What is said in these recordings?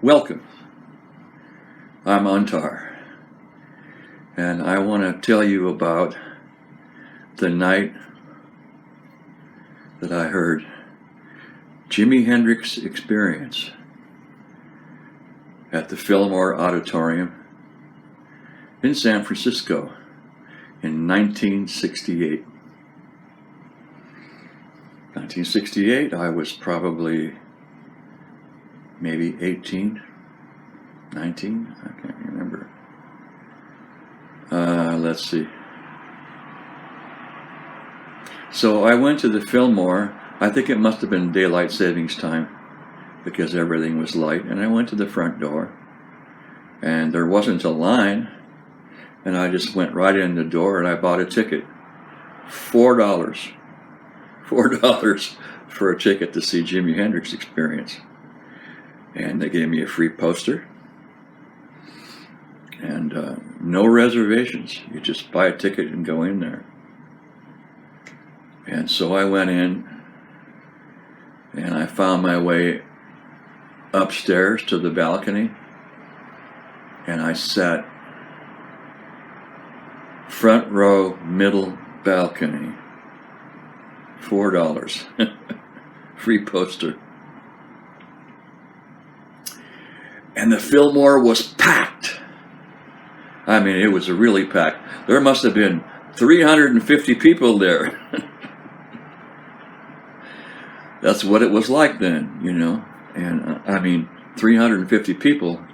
Welcome. I'm Antar, and I want to tell you about the night that I heard Jimi Hendrix Experience at the Fillmore Auditorium in San Francisco in 1968. 1968, I was probably maybe 18, 19, I can't remember. Let's see. So I went to the Fillmore. I think it must have been daylight savings time because everything was light. And I went to the front door and there wasn't a line. And I just went right in the door and I bought a ticket. $4. $4 for a ticket to see Jimi Hendrix Experience. And they gave me a free poster. And no reservations. You just buy a ticket and go in there. And so I went in and I found my way upstairs to the balcony. And I sat front row, middle balcony. $4. Free poster. And the Fillmore was packed. I mean, it was really packed. There must have been 350 people there. That's what it was like then, you know. And I mean, 350 people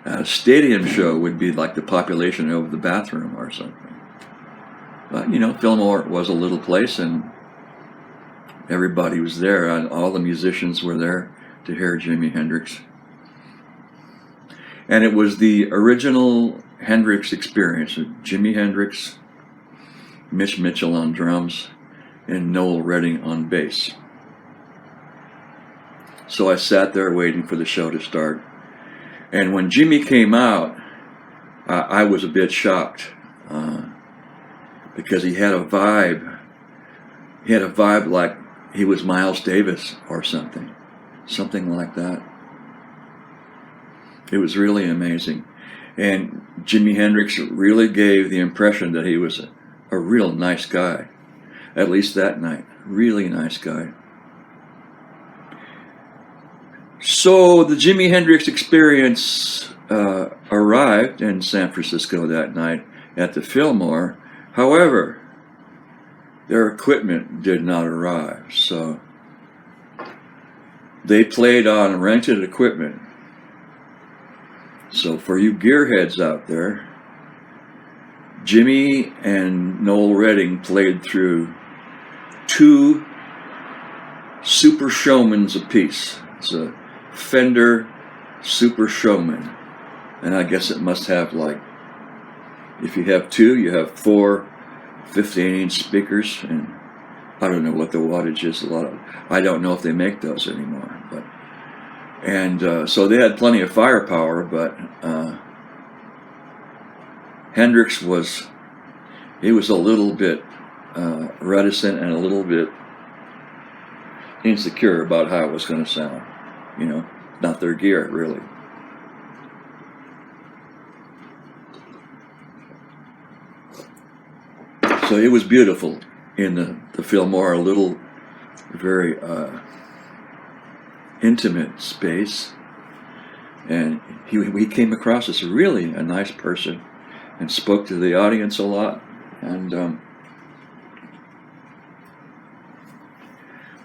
at a stadium show would be like the population of the bathroom or something. But, you know, Fillmore was a little place and everybody was there. And all the musicians were there to hear Jimi Hendrix. And it was the original Hendrix Experience. Jimi Hendrix, Mitch Mitchell on drums, and Noel Redding on bass. So I sat there waiting for the show to start. And when Jimmy came out, I was a bit shocked because he had a vibe. He had a vibe like he was Miles Davis or something like that. It was really amazing. And Jimi Hendrix really gave the impression that he was a real nice guy. At least that night. Really nice guy. So the Jimi Hendrix Experience arrived in San Francisco that night at the Fillmore. However, their equipment did not arrive. So they played on rented equipment. So for you gearheads out there, Jimmy and Noel Redding played through 2 Super Showmans apiece. It's a Fender Super Showman. And I guess it must have, like, if you have 2, you have 4 15-inch speakers. And I don't know what the wattage is. I don't know if they make those anymore. And so they had plenty of firepower, but Hendrix was a little bit reticent and a little bit insecure about how it was going to sound. You know, not their gear, really. So it was beautiful in the Fillmore, a little, very intimate space, and he came across as really a nice person and spoke to the audience a lot. And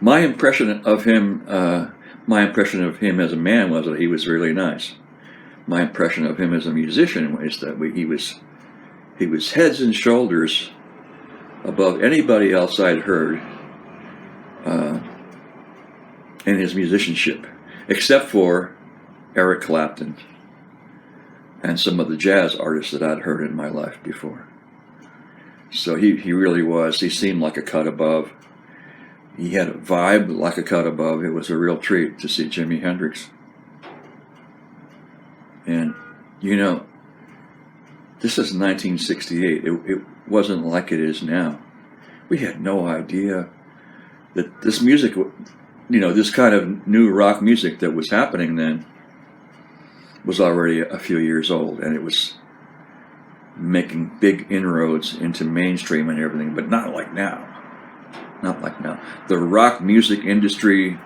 my impression of him as a man was that he was really nice. My impression of him as a musician was that he was heads and shoulders above anybody else I'd heard in his musicianship, except for Eric Clapton and some of the jazz artists that I'd heard in my life before. So he really was. He seemed like a cut above. He had a vibe like a cut above. It was a real treat to see Jimi Hendrix. And, you know, this is 1968. It wasn't like it is now. We had no idea that this music, you know, this kind of new rock music that was happening then was already a few years old, and it was making big inroads into mainstream and everything, but not like now. Not like now. The rock music industry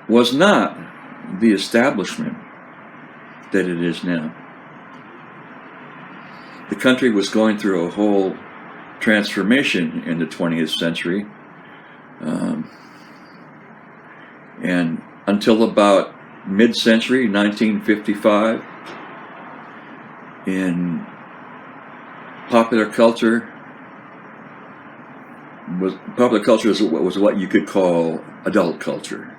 was not the establishment that it is now. The country was going through a whole transformation in the 20th century. And until about mid-century, 1955, in popular culture was what you could call adult culture.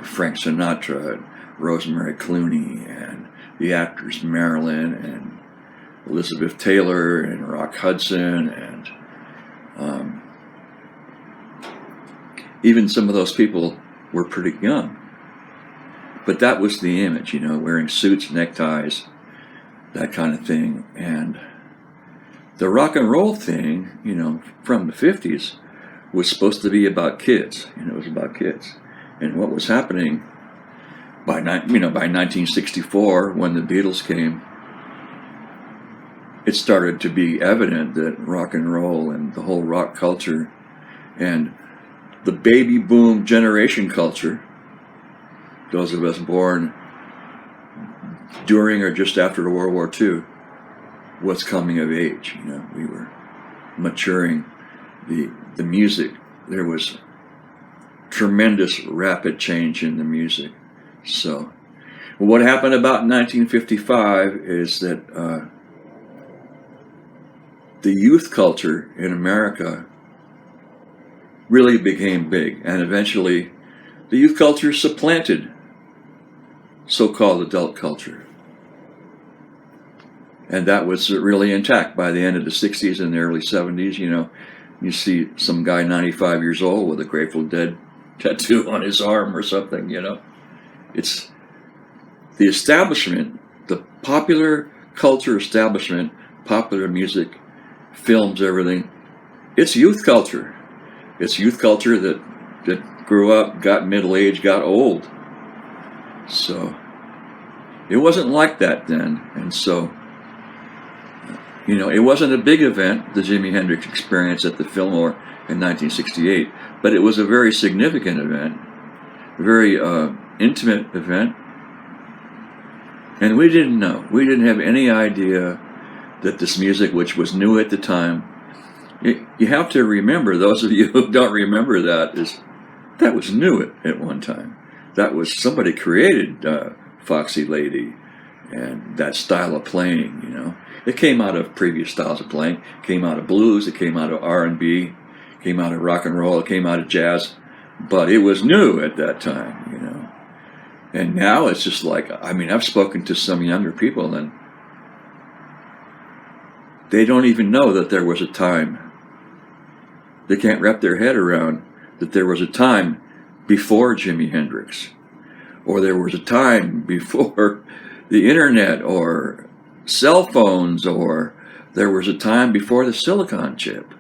Frank Sinatra, and Rosemary Clooney, and the actors Marilyn and Elizabeth Taylor and Rock Hudson, and even some of those people were pretty young. But that was the image, wearing suits, neckties, that kind of thing. And the rock and roll thing, from the 50s was supposed to be about kids. It was about kids. And what was happening by 1964, when the Beatles came, it started to be evident that rock and roll and the whole rock culture and the baby boom generation culture, those of us born during or just after World War II, was coming of age. We were maturing. The music, there was tremendous rapid change in the music. So what happened about 1955 is that the youth culture in America really became big, and eventually the youth culture supplanted so-called adult culture. And that was really intact by the end of the 60s and the early 70s. You see some guy 95 years old with a Grateful Dead tattoo on his arm or something. It's the establishment, the popular culture establishment, popular music, films, everything. It's youth culture. It's youth culture that grew up, got middle-aged, got old. So it wasn't like that then. And so, it wasn't a big event, the Jimi Hendrix Experience at the Fillmore in 1968, but it was a very significant event, a very intimate event. And we didn't know. We didn't have any idea that this music, which was new at the time, you have to remember, those of you who don't remember that was new at one time. That was, somebody created Foxy Lady and that style of playing, It came out of previous styles of playing. It came out of blues, it came out of R&B, it came out of rock and roll, it came out of jazz. But it was new at that time, And now it's just like, I've spoken to some younger people and they don't even know that there was a time. They can't wrap their head around that there was a time before Jimi Hendrix, or there was a time before the internet or cell phones, or there was a time before the silicon chip.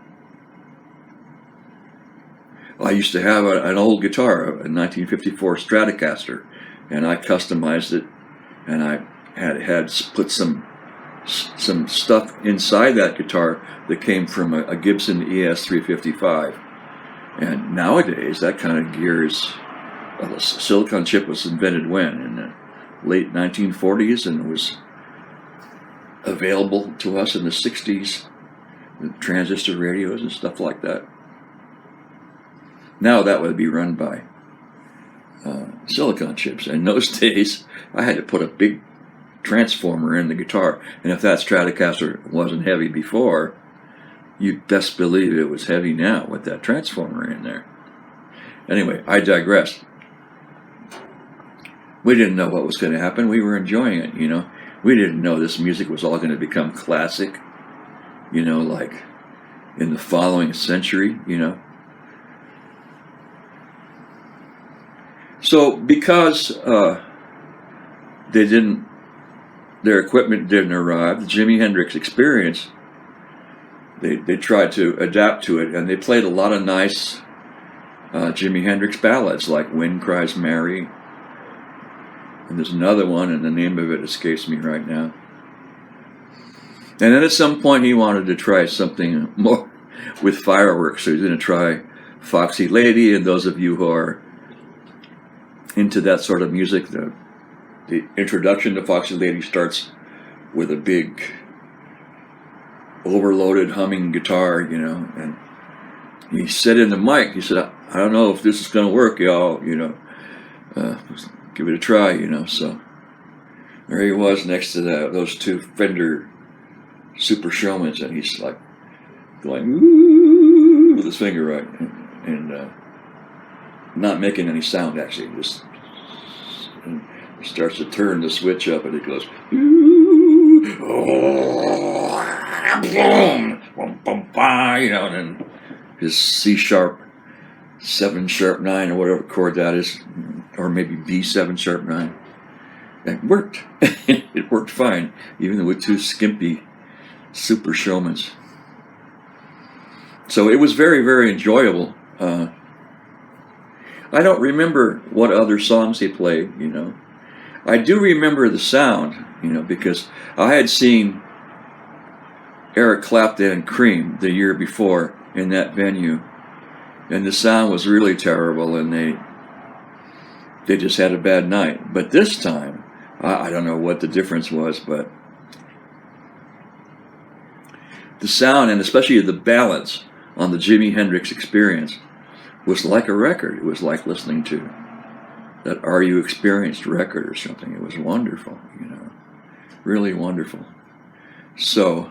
I used to have an old guitar, a 1954 Stratocaster, and I customized it, and I had put some stuff inside that guitar that came from a Gibson ES-355. And nowadays, that kind of gear is, the silicon chip was invented when? In the late 1940s, and it was available to us in the 60s, the transistor radios and stuff like that. Now that would be run by silicon chips. And in those days, I had to put a big transformer in the guitar, and if that Stratocaster wasn't heavy before, you'd best believe it was heavy now with that transformer in there. Anyway, I digress. We didn't know what was going to happen. We were enjoying it, We didn't know this music was all going to become classic, like in the following century, So because their equipment didn't arrive, the Jimi Hendrix Experience, they tried to adapt to it, and they played a lot of nice Jimi Hendrix ballads like Wind Cries Mary, And there's another one, and the name of it escapes me right now. And then at some point he wanted to try something more with fireworks. So he's going to try Foxy Lady, and those of you who are into that sort of music, the introduction to Foxy Lady starts with a big overloaded humming guitar, you know, and he said in the mic, he said, I don't know if this is going to work, y'all, you know, give it a try, you know. So there he was next to those two Fender Super Showmans, and he's like going ooh with his finger, right, and not making any sound, actually. Just he starts to turn the switch up, and it goes ooh, oh, boom, boom, boom, boom, you know, and then his C sharp 7 sharp 9 or whatever chord that is, or maybe B7 sharp 9. It worked. It worked fine, even with two skimpy Super Showmans. So it was very, very enjoyable. I don't remember what other songs he played, you know. I do remember the sound, you know, because I had seen Eric Clapton and Cream the year before in that venue, and the sound was really terrible, and they just had a bad night. But this time, I don't know what the difference was, but the sound, and especially the balance on the Jimi Hendrix Experience, was like a record. It was like listening to that Are You Experienced record or something. It was wonderful, you know, really wonderful. So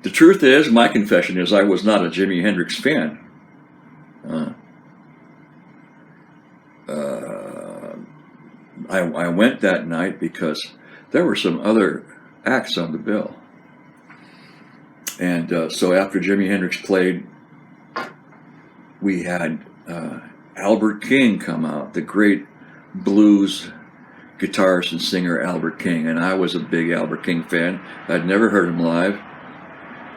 the truth is, my confession is, I was not a Jimi Hendrix fan. I went that night because there were some other acts on the bill. And so after Jimi Hendrix played, we had Albert King come out, the great blues guitarist and singer Albert King. And I was a big Albert King fan. I'd never heard him live,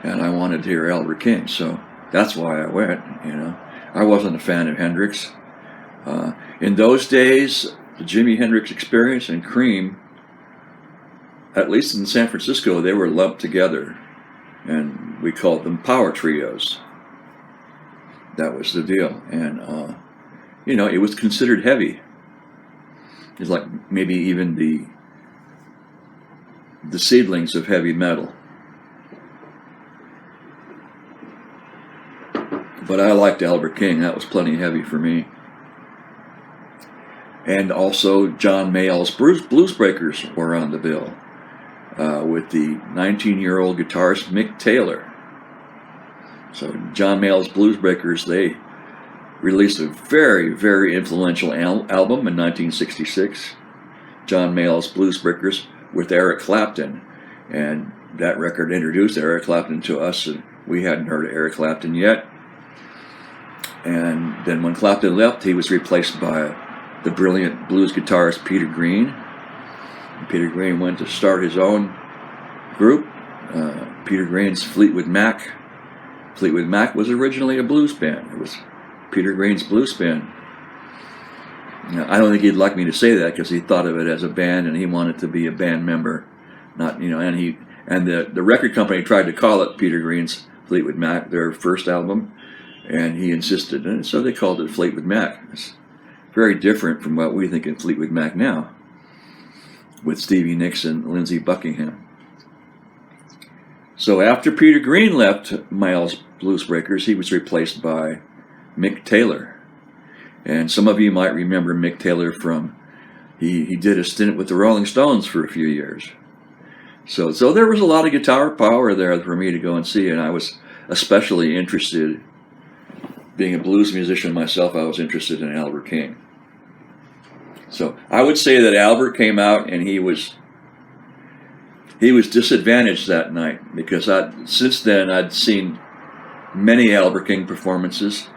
and I wanted to hear Albert King. So that's why I went, you know. I wasn't a fan of Hendrix. In those days, the Jimi Hendrix Experience and Cream, at least in San Francisco, they were lumped together, and we called them power trios. That was the deal. And you know, it was considered heavy. It's like maybe even the seedlings of heavy metal. But I liked Albert King. That was plenty heavy for me. And also John Mayall's Blues Breakers were on the bill, with the 19-year-old guitarist Mick Taylor. So John Mayall's Blues Breakers, they released a very, very influential album in 1966, John Mayall's Blues Breakers, with Eric Clapton. And that record introduced Eric Clapton to us, and we hadn't heard of Eric Clapton yet. And then when Clapton left, he was replaced by the brilliant blues guitarist Peter Green. And Peter Green went to start his own group, Peter Green's Fleetwood Mac. Fleetwood Mac was originally a blues band. It was Peter Green's blues band. Now, I don't think he'd like me to say that, because he thought of it as a band and he wanted to be a band member, not, you know. And the record company tried to call it Peter Green's Fleetwood Mac, their first album, and he insisted, and so they called it Fleetwood Mac. It's very different from what we think of Fleetwood Mac now, with Stevie Nicks and Lindsey Buckingham. So after Peter Green left Mayall's Blues Breakers, he was replaced by Mick Taylor. And some of you might remember Mick Taylor from, he did a stint with the Rolling Stones for a few years. So there was a lot of guitar power there for me to go and see, and I was especially interested, being a blues musician myself, I was interested in Albert King. So I would say that Albert came out and he was disadvantaged that night, because since then I'd seen many Albert King performances,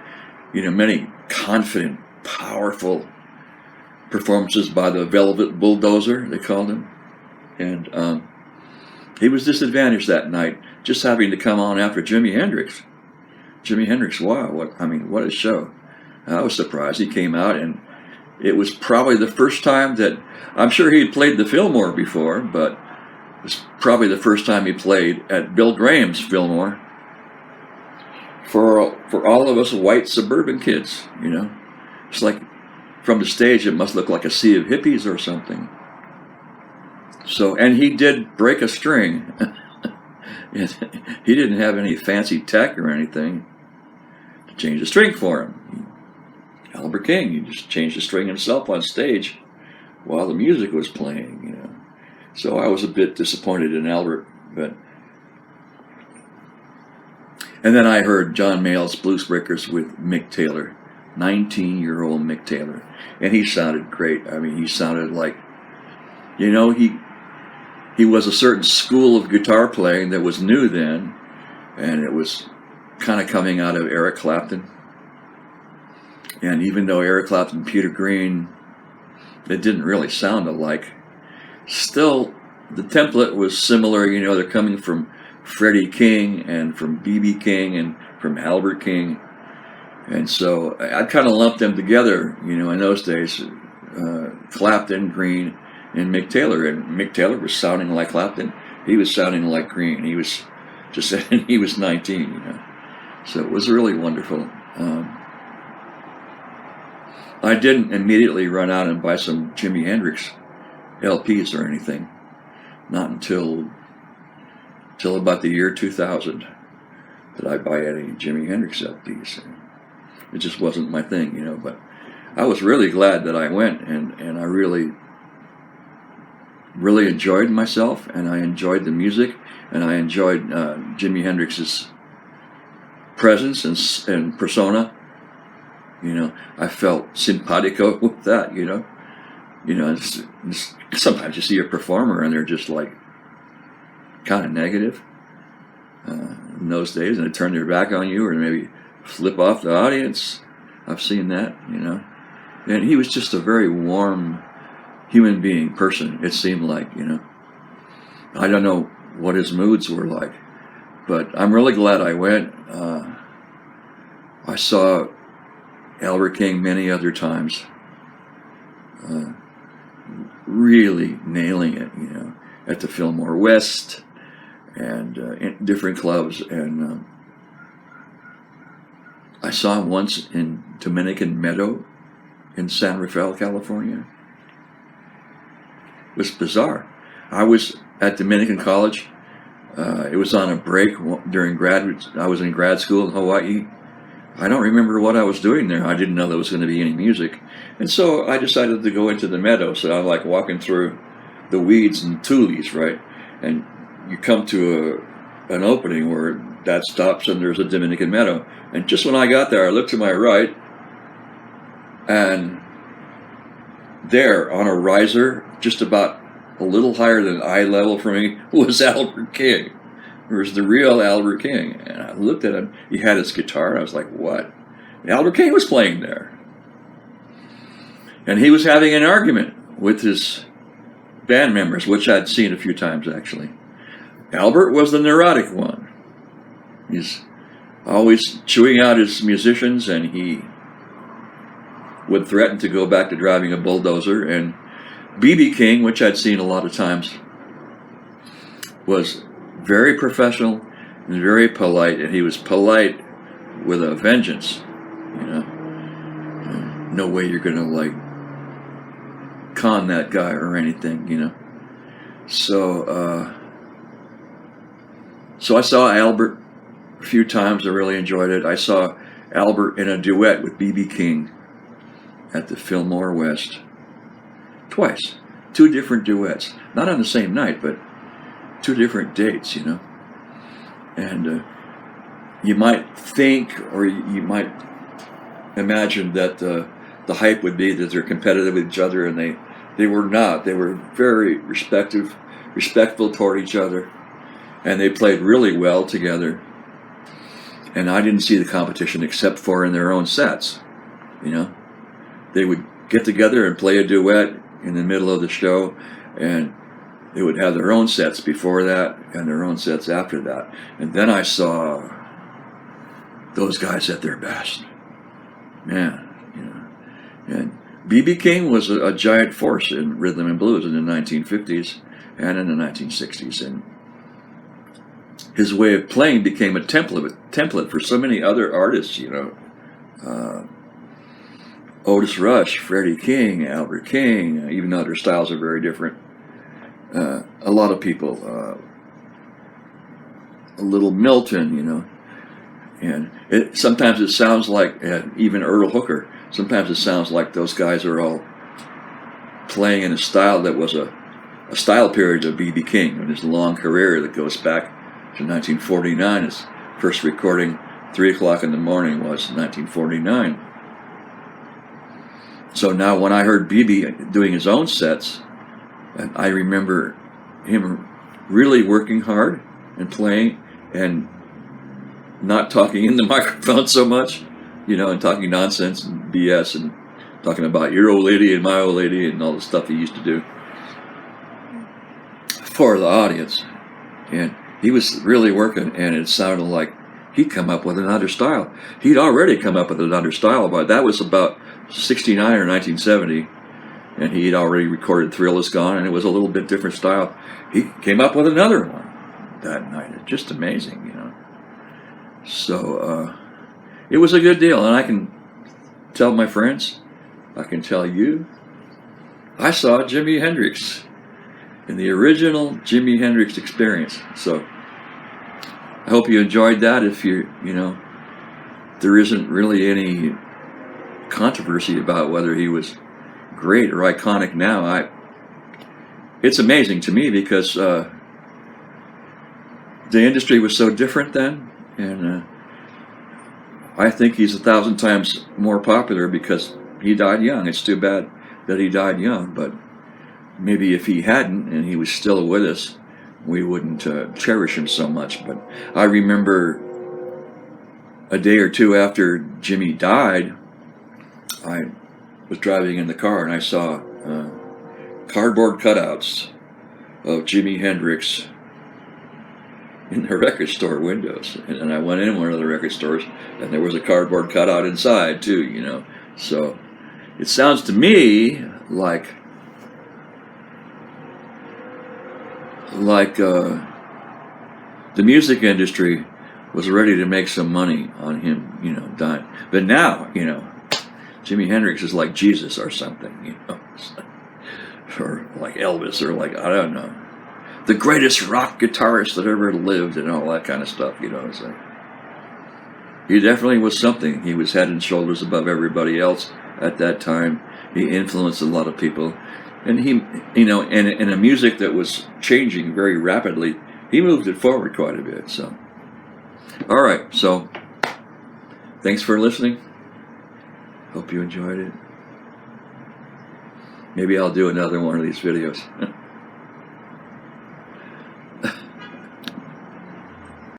you know, many confident, powerful performances by the Velvet Bulldozer, they called him. And he was disadvantaged that night, just having to come on after Jimi Hendrix. Jimi Hendrix, wow, what a show. I was surprised. He came out and it was probably the first time that, I'm sure he had played the Fillmore before, but it was probably the first time he played at Bill Graham's Fillmore for all of us white suburban kids, you know. It's like, from the stage, it must look like a sea of hippies or something. So, and he did break a string. He didn't have any fancy tech or anything to change the string for him. Albert King, he just changed the string himself on stage while the music was playing, you know. So I was a bit disappointed in Albert, but. And then I heard John Mayall's Blues Breakers with Mick Taylor, 19-year-old Mick Taylor, and he sounded great. I mean, he sounded like, you know, he was a certain school of guitar playing that was new then, and it was kind of coming out of Eric Clapton. And even though Eric Clapton and Peter Green, it didn't really sound alike, still the template was similar. You know, they're coming from Freddie King and from B.B. King and from Albert King. And so I kind of lumped them together, you know, in those days, Clapton, Green, and Mick Taylor. And Mick Taylor was sounding like Clapton. He was sounding like Green. He was just saying he was 19, you know. So it was really wonderful. I didn't immediately run out and buy some Jimi Hendrix LPs or anything. Not until about the year 2000 did I buy any Jimi Hendrix LPs. It just wasn't my thing, you know, but I was really glad that I went, and I really enjoyed myself, and I enjoyed the music, and I enjoyed Jimi Hendrix's presence and persona. You know, I felt simpatico with that, you know. You know, sometimes you see a performer and they're just like kind of negative in those days, and they turn their back on you or maybe flip off the audience. I've seen that, you know. And he was just a very warm human being, person, it seemed like, you know. I don't know what his moods were like, but I'm really glad I went. I saw Albert King many other times, really nailing it, you know, at the Fillmore West and in different clubs. And I saw him once in Dominican Meadow in San Rafael, California. It was bizarre. I was at Dominican College. It was on a break during I was in grad school in Hawaii. I don't remember what I was doing there. I didn't know there was going to be any music. And so I decided to go into the meadow. So I'm like walking through the weeds and tules, right? And you come to an opening where that stops and there's a Dominican Meadow. And just when I got there, I looked to my right, and there on a riser, just about a little higher than eye level for me, was Albert King. It was the real Albert King. And I looked at him. He had his guitar. And I was like, what? And Albert King was playing there. And he was having an argument with his band members, which I'd seen a few times, actually. Albert was the neurotic one. He's always chewing out his musicians, and he would threaten to go back to driving a bulldozer. And B.B. King, which I'd seen a lot of times, was very professional and very polite, and he was polite with a vengeance, you know. No way you're gonna like con that guy or anything, you know. So I saw Albert a few times. I really enjoyed it. I saw Albert in a duet with B.B. King at the Fillmore West twice. 2 different duets, not on the same night, but 2 different dates, you know. And you might think, or you might imagine that the hype would be that they're competitive with each other, and they were not. They were very respectful toward each other, and they played really well together. And I didn't see the competition except for in their own sets, you know. They would get together and play a duet in the middle of the show, and they would have their own sets before that and their own sets after that. And then I saw those guys at their best. Man, you know. And B.B. King was a giant force in rhythm and blues in the 1950s and in the 1960s, and his way of playing became a template for so many other artists, you know. Otis Rush, Freddie King, Albert King, even though their styles are very different. A lot of people, a little Milton, you know, and sometimes it sounds like, even Earl Hooker, sometimes it sounds like those guys are all playing in a style that was a style period of B.B. King and his long career that goes back to 1949. His first recording, 3 o'clock in the morning, was 1949. So now when I heard B.B. doing his own sets, I remember him really working hard and playing and not talking in the microphone so much, you know, and talking nonsense and BS and talking about your old lady and my old lady and all the stuff he used to do for the audience. And he was really working, and it sounded like he'd come up with another style. He'd already come up with another style, but that was about 69 or 1970, and he had already recorded Thrill Is Gone, and it was a little bit different style. He came up with another one that night. It's just amazing, you know. So it was a good deal, and I can tell my friends, I can tell you, I saw Jimi Hendrix in the original Jimi Hendrix Experience. So I hope you enjoyed that. If you know, there isn't really any controversy about whether he was great or iconic now. It's amazing to me because the industry was so different then, and I think he's 1,000 times more popular because he died young. It's too bad that he died young, but maybe if he hadn't and he was still with us, we wouldn't cherish him so much. But I remember a day or two after Jimmy died, I was driving in the car and I saw cardboard cutouts of Jimi Hendrix in the record store windows. And I went in one of the record stores and there was a cardboard cutout inside too, you know. So it sounds to me like the music industry was ready to make some money on him, you know, dying. But now, you know, Jimi Hendrix is like Jesus or something, you know, or like Elvis, or like, I don't know, the greatest rock guitarist that ever lived, and all that kind of stuff, you know. It's like, he definitely was something. He was head and shoulders above everybody else at that time. He influenced a lot of people, and he, you know, and in a music that was changing very rapidly, he moved it forward quite a bit. So, all right, so thanks for listening. Hope you enjoyed it. Maybe I'll do another one of these videos.